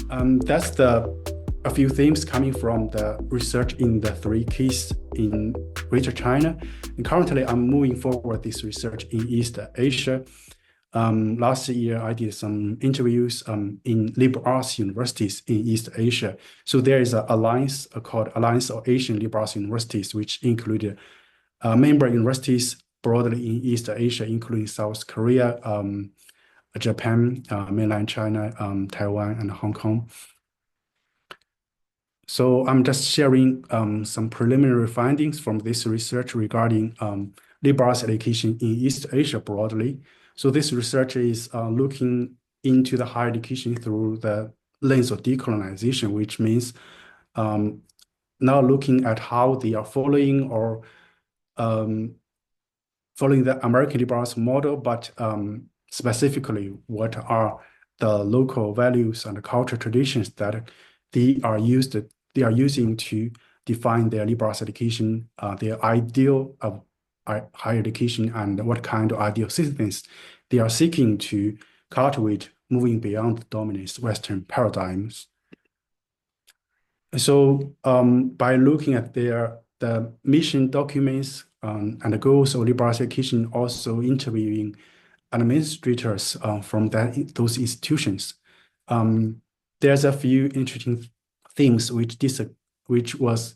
That's a few themes coming from the research in the 3 keys in Greater China. And currently, I'm moving forward this research in East Asia. Last year, I did some interviews in liberal arts universities in East Asia. So there is an alliance called Alliance of Asian Liberal Arts Universities, which included member universities broadly in East Asia, including South Korea, Japan, mainland China, Taiwan, and Hong Kong. So I'm just sharing some preliminary findings from this research regarding liberal arts education in East Asia broadly. So this research is looking into the higher education through the lens of decolonization, which means now looking at how they are following or following the American liberal arts model, but specifically what are the local values and cultural traditions that they are using to define their liberal arts education, their ideal of higher education, and what kind of ideal citizens they are seeking to cultivate, moving beyond the dominant Western paradigms. So by looking at the mission documents and the goals of liberal arts education, also interviewing administrators from those institutions, there's a few interesting themes which was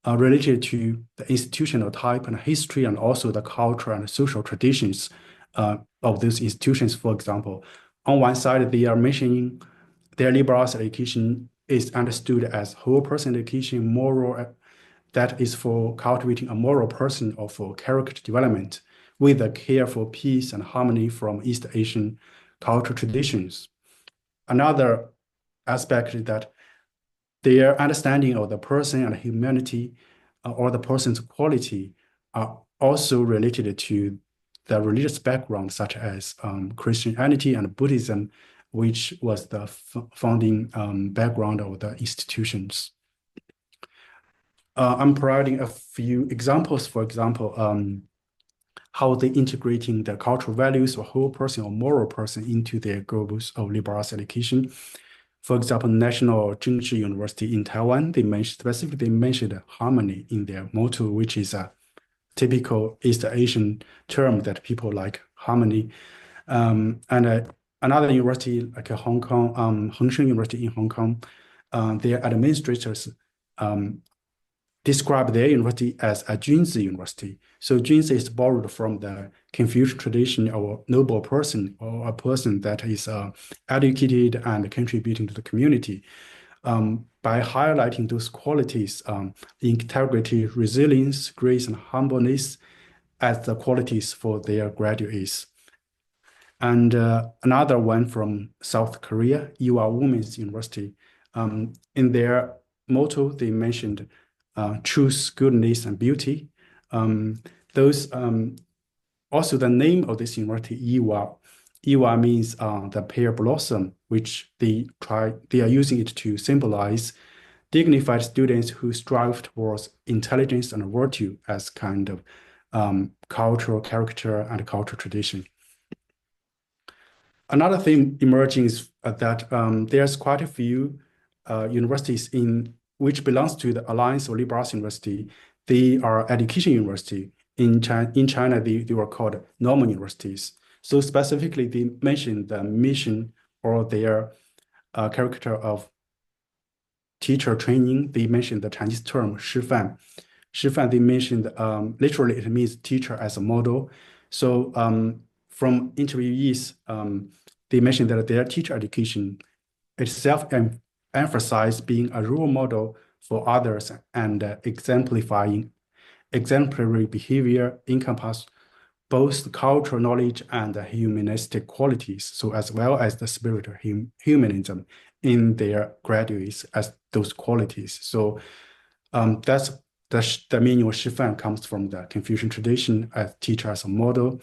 related to the institutional type and history, and also the culture and social traditions of those institutions. For example, on one side, they are mentioning their liberal arts education is understood as whole person education, moral, that is for cultivating a moral person or for character development, with a care for peace and harmony from East Asian cultural traditions. Another aspect is that their understanding of the person and humanity or the person's quality are also related to the religious background, such as Christianity and Buddhism, which was the founding background of the institutions. I'm providing a few examples. For example, how they integrating the cultural values of whole person or moral person into their goals of liberal arts education. For example, National 𝗘𝘃𝗲𝗁 University in Taiwan, specifically mentioned harmony in their motto, which is a typical East Asian term that people like, harmony. Another university like Hong Kong, Hengsheng University in Hong Kong, their administrators describe their university as a 君子 university. So 君子 is borrowed from the Confucian tradition of a noble person, or a person that is educated and contributing to the community. By highlighting those qualities, integrity, resilience, grace, and humbleness as the qualities for their graduates. And another one from South Korea, UR Women's University. In their motto, they mentioned truth, goodness, and beauty. Also the name of this university, Iwa. Iwa means the pear blossom, which they are using it to symbolize dignified students who strive towards intelligence and virtue as kind of cultural character and cultural tradition. Another theme emerging is that there's quite a few universities which belongs to the Alliance of Liberal Arts University. They are education university. In China, they were called normal universities. So specifically, they mentioned the mission or their character of teacher training. They mentioned the Chinese term 师范. 师范, they mentioned literally it means teacher as a model. So from interviewees, they mentioned that their teacher education itself emphasized being a role model for others and exemplifying exemplary behavior encompass both cultural knowledge and humanistic qualities, so as well as the spirit of humanism in their graduates as those qualities. So that's the meaning of 师范 comes from the Confucian tradition as teacher as a model.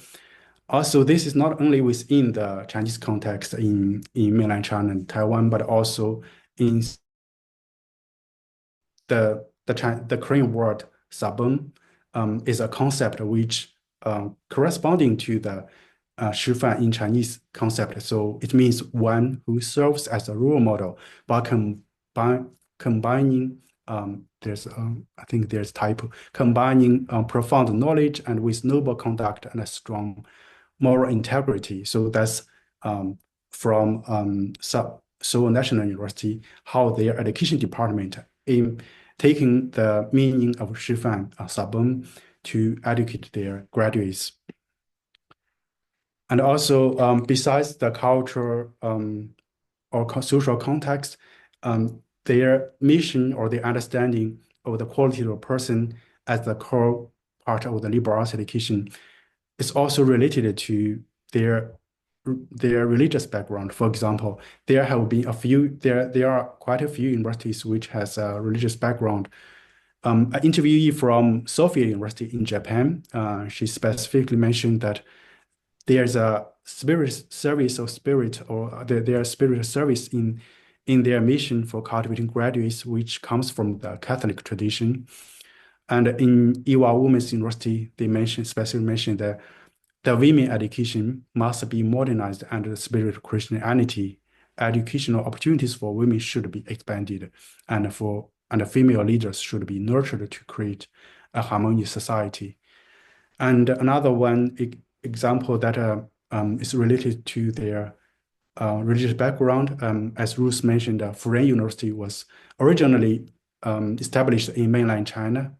Also, this is not only within the Chinese context in mainland China and Taiwan, but also in the Korean word sabon is a concept which corresponding to the 示范 in Chinese concept. So it means one who serves as a role model, but combining I think there's typo, combining profound knowledge and with noble conduct and a strong moral integrity. So that's from Seoul National University, how their education department in taking the meaning of 示范 sabon to educate their graduates. And also, besides the cultural or social context, their mission or their understanding of the quality of a person as the core part of the liberal arts education is also related to their religious background. For example, there are quite a few universities which has a religious background. An interviewee from Sophia University in Japan, she specifically mentioned that there's a spirit service or spirit or their spiritual service in their mission for cultivating graduates, which comes from the Catholic tradition. And in Ewha Women's University, they specifically mentioned that the women education must be modernized under the spirit of Christianity. Educational opportunities for women should be expanded, and female leaders should be nurtured to create a harmonious society. And another one example that is related to their religious background, as Ruth mentioned, Furen University was originally established in mainland China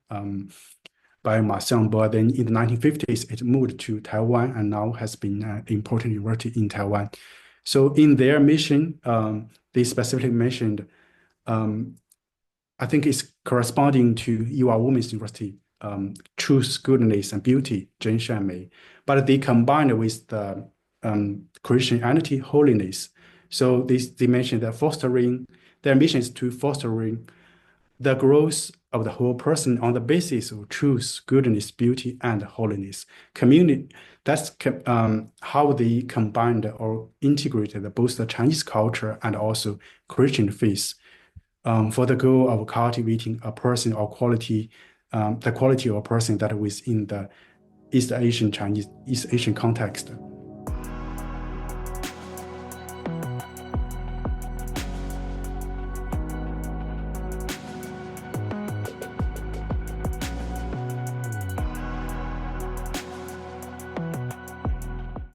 by Ma Xiangbo. Then in the 1950s, it moved to Taiwan and now has been an important university in Taiwan. So in their mission, they specifically mentioned, I think it's corresponding to Ewha Women's University, truth, goodness, and beauty, 真善美. But they combined with the Christianity, holiness. So they mentioned that their mission is to fostering the growth of the whole person on the basis of truth, goodness, beauty, and holiness. That's how they combined or integrated both the Chinese culture and also Christian faith for the goal of cultivating a person or the quality of a person that was in the East Asian context.